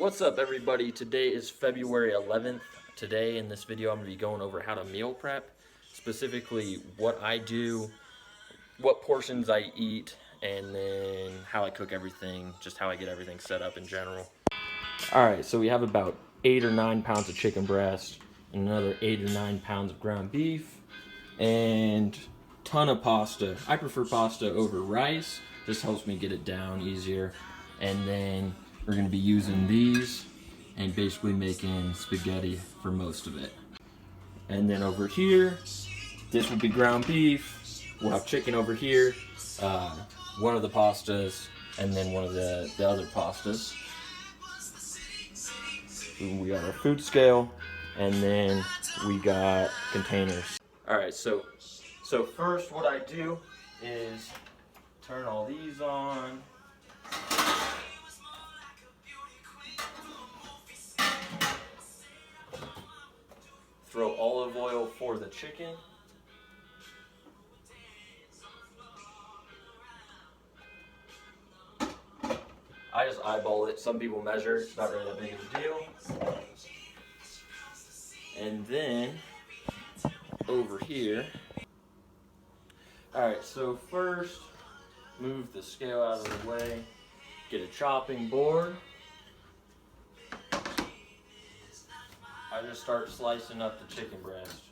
What's up, everybody? Today is February 11th. Today in this video I'm going to be going over how to meal prep, specifically what I do, what portions I eat, and then how I cook everything, just how I get everything set up in general. Alright, so we have about 8 or 9 pounds of chicken breast, and another 8 or 9 pounds of ground beef, and ton of pasta. I prefer pasta over rice, just helps me get it down easier. And then we're going to be using these and basically making spaghetti for most of it. And then over here, this will be ground beef. We'll have chicken over here, one of the pastas, and then one of the other pastas. We got our food scale, and then we got containers. Alright, so first what I do is turn all these on. Throw olive oil for the chicken. I just eyeball it. Some people measure. It's not really that big of a deal. And then over here. Alright, so first move the scale out of the way. Get a chopping board. I just start slicing up the chicken breast.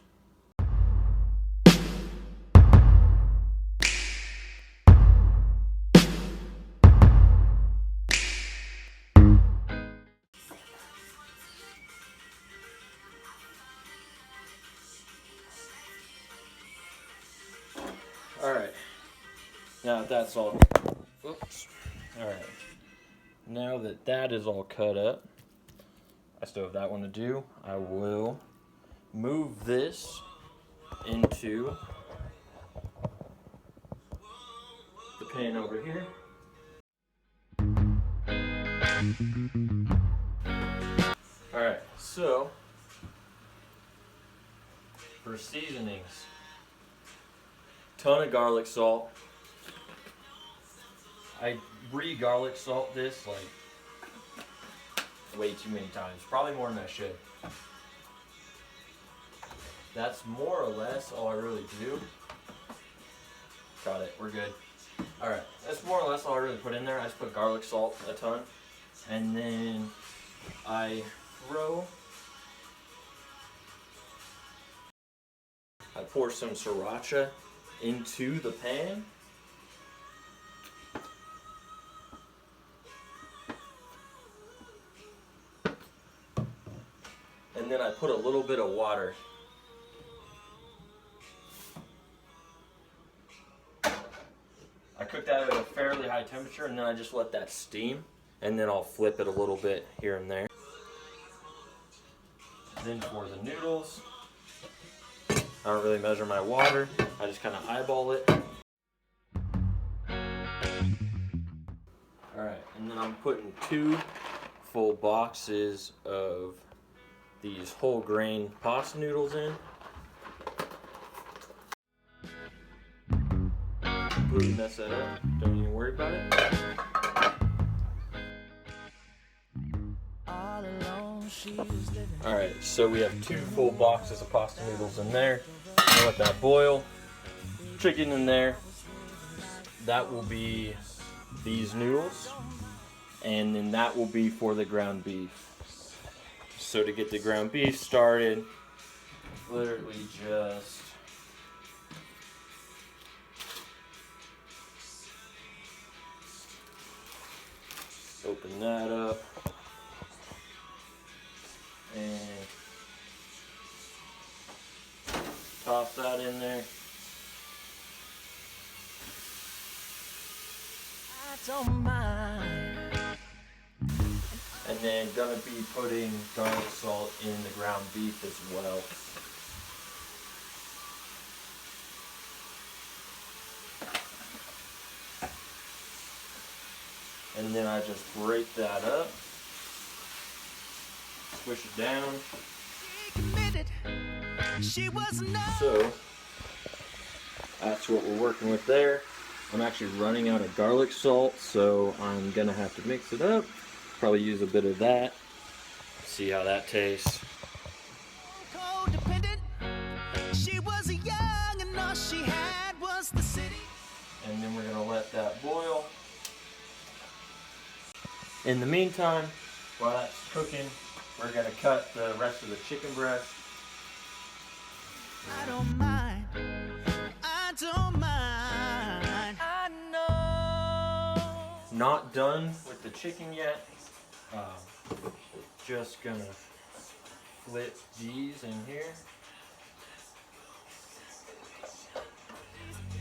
Alright, now that's all, alright, now that that is all cut up, I still have that one to do. I will move this into the pan over here. Alright, so for seasonings, ton of garlic salt. I re-garlic salt this like way too many times, probably more than I should. That's more or less all I really do. Got it, we're good. Alright, that's more or less all I really put in there. I just put garlic salt a ton, and then I pour some sriracha into the pan. And then I put a little bit of water. I cook that at a fairly high temperature, and then I just let that steam, and then I'll flip it a little bit here and there. Then for the noodles, I don't really measure my water, I just kind of eyeball it. Alright, and then I'm putting 2 full boxes of these whole grain pasta noodles in. Completely mess that up, don't even worry about it. Alright, so we have 2 full boxes of pasta noodles in there. I'll let that boil. Chicken in there. That will be these noodles. And then that will be for the ground beef. So to get the ground beef started, literally just open that up and toss that in there. I don't mind. And then gonna be putting garlic salt in the ground beef as well. And then I just break that up, squish it down. So that's what we're working with there. I'm actually running out of garlic salt, so I'm gonna have to mix it up. Probably use a bit of that. See how that tastes. She was young and all she had was the city. And then we're gonna let that boil. In the meantime, while that's cooking, we're gonna cut the rest of the chicken breast. I don't mind. I don't mind. I know. Not done with the chicken yet. Just gonna flip these in here.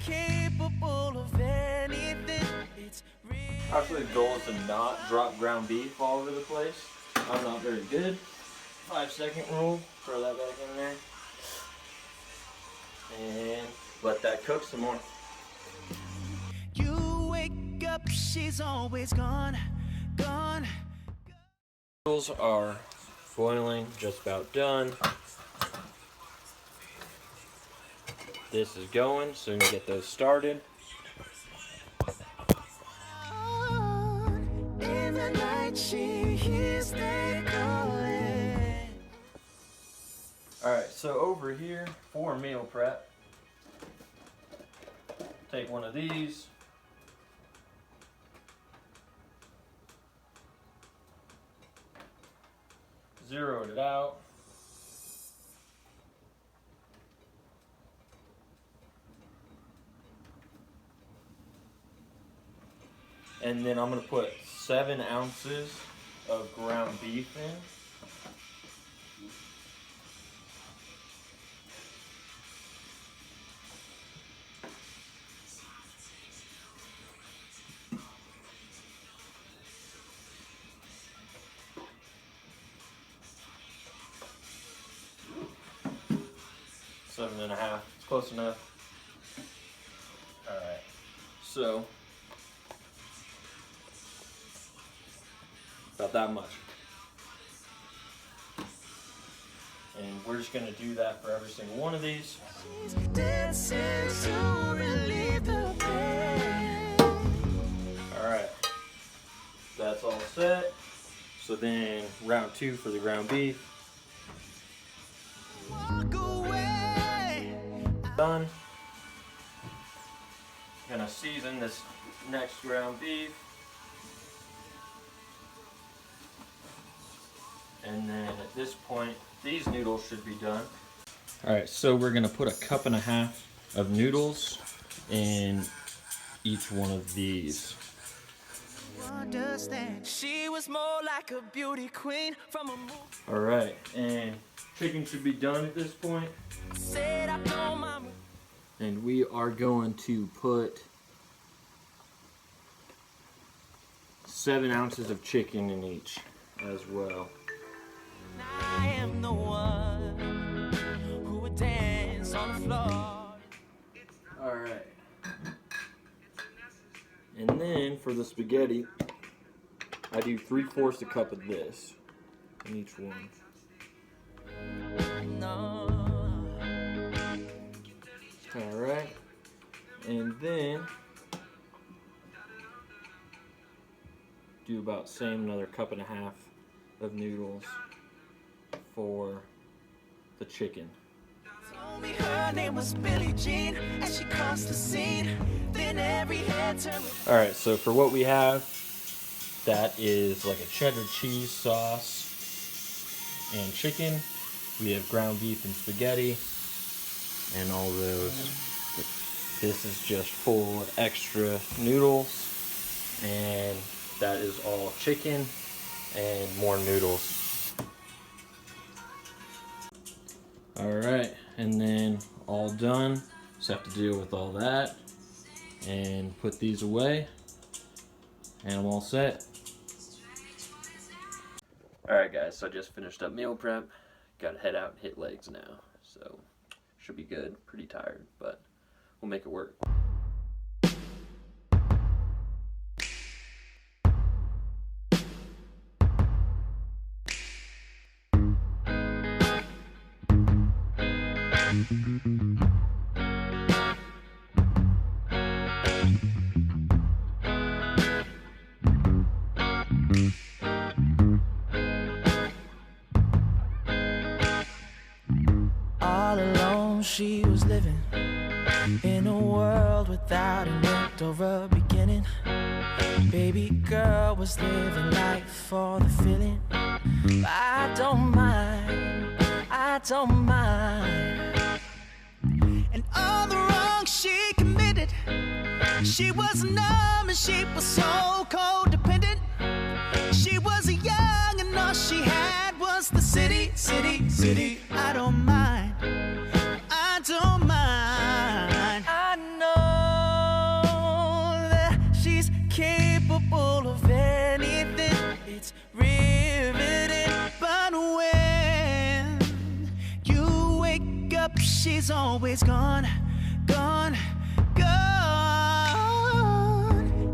Capable of anything. It's real. Actually, the goal is to not drop ground beef all over the place. I'm not very good. 5-second rule. Throw that back in there. And let that cook some more. You wake up, she's always gone, gone. Noodles are boiling, just about done. This is going, so we can get those started. In the night, she hears them calling. Alright, so over here for meal prep, take one of these. Zeroed it out. And then I'm going to put 7 ounces of ground beef in. Seven and a half. It's close enough. Alright. So, about that much. And we're just going to do that for every single one of these. She's dancing to relieve the pain. Alright. That's all set. So then, round 2 for the ground beef. Walk away. Done. Gonna season this next ground beef. And then at this point, these noodles should be done. Alright, so we're gonna put 1.5 cups of noodles in each one of these. Understand. She was more like a beauty queen from a movie. Alright, and chicken should be done at this point. Said I don't mind. And we are going to put 7 ounces of chicken in each as well. I am the one who would dance on the floor. Alright. And then for the spaghetti, I do 3/4 cup of this in each one. No. Alright. And then do about same another 1.5 cups of noodles for the chicken. Told me her name was Billie Jean, and she crossed the scene. Then every head turned. Alright, so for what we have, that is like a cheddar cheese sauce and chicken. We have ground beef and spaghetti and all those. This is just full of extra noodles, and that is all chicken and more noodles. Alright, and then all done. Just have to deal with all that and put these away, and I'm all set. Alright guys, so I just finished up meal prep. Gotta head out and hit legs now, so should be good. Pretty tired, but we'll make it work. she was living in a world without an end or a beginning. Baby girl was living life for the feeling. I don't mind, I don't mind. And all the wrong she committed, she was numb and she was so codependent. She was young and all she had was the city, city, city. I don't mind, I don't mind. I know that she's capable of anything. It's riveting, but when you wake up, she's always gone, gone, gone.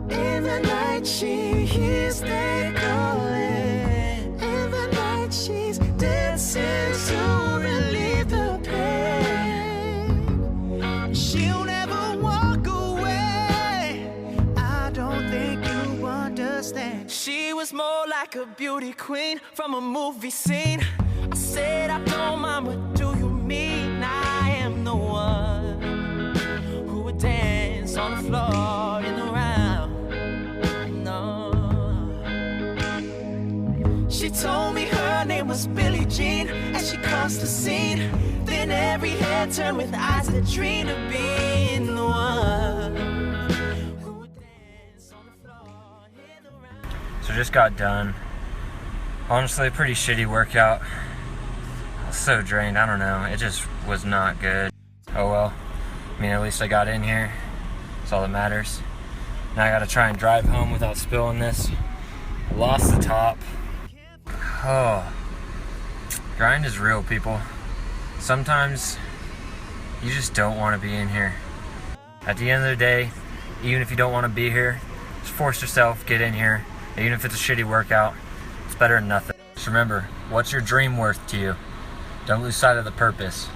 In the night she hears they calling. In the night she's dancing to relieve the pain. She'll never walk away, I don't think you understand. She was more like a beauty queen from a movie scene. I said I don't mind, what do you mean? I am the one who would dance on the floor in the round. No. She told me her name was Billie Jean, and she crossed the scene. Then every head turned with eyes that dreamed of being the one who would dance on the floor in the round. So just got done. Honestly, a pretty shitty workout. I was so drained, I don't know. It just was not good. Oh well. I mean, at least I got in here. That's all that matters. Now I gotta try and drive home without spilling this. I lost the top. Oh. Grind is real, people. Sometimes you just don't want to be in here. At the end of the day, even if you don't want to be here, just force yourself, get in here. Even if it's a shitty workout, it's better than nothing. Just remember, what's your dream worth to you? Don't lose sight of the purpose.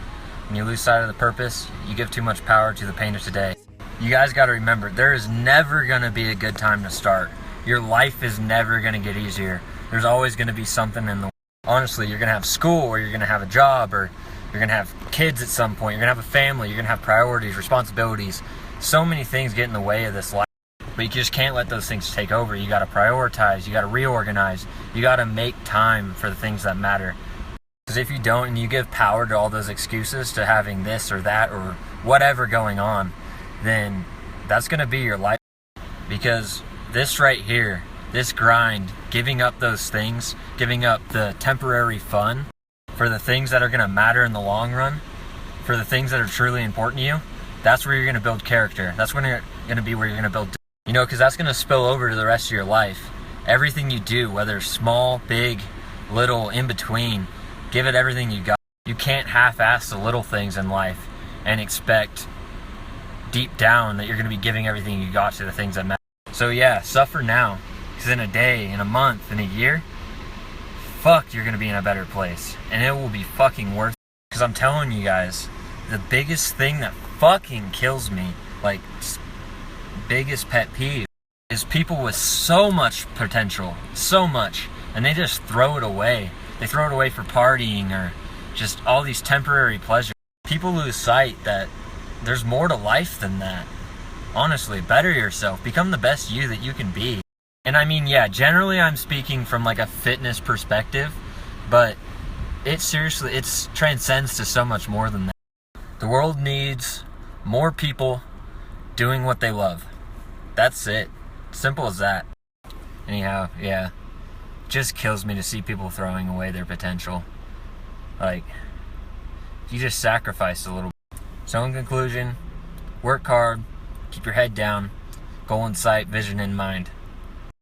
When you lose sight of the purpose, you give too much power to the pain of today. You guys gotta remember, there is never gonna be a good time to start. Your life is never gonna get easier. There's always gonna be something in the way. Honestly, you're gonna have school, or you're gonna have a job, or you're gonna have kids at some point. You're gonna have a family, you're gonna have priorities, responsibilities. So many things get in the way of this life. But you just can't let those things take over. You gotta prioritize, you gotta reorganize, you gotta make time for the things that matter. Because if you don't, and you give power to all those excuses to having this or that or whatever going on, then that's gonna be your life. Because this right here, this grind, giving up those things, giving up the temporary fun for the things that are gonna matter in the long run, for the things that are truly important to you, that's where you're gonna build character. That's when you're gonna be where you're gonna build, you know, because that's gonna spill over to the rest of your life. Everything you do, whether small, big, little, in between, give it everything you got. You can't half-ass the little things in life and expect deep down that you're gonna be giving everything you got to the things that matter. So yeah, suffer now, because in a day, in a month, in a year, fuck, you're gonna be in a better place. And it will be fucking worth it. Because I'm telling you guys, the biggest thing that fucking kills me, like, biggest pet peeve, is people with so much potential, so much, and they just throw it away. They throw it away for partying or just all these temporary pleasures. People lose sight that there's more to life than that. Honestly, better yourself. Become the best you that you can be. And I mean, yeah, generally I'm speaking from like a fitness perspective, but it seriously, it transcends to so much more than that. The world needs more people doing what they love. That's it. Simple as that. Anyhow, yeah. Just kills me to see people throwing away their potential. Like, you just sacrificed a little bit. So in conclusion, work hard, keep your head down, goal in sight, vision in mind.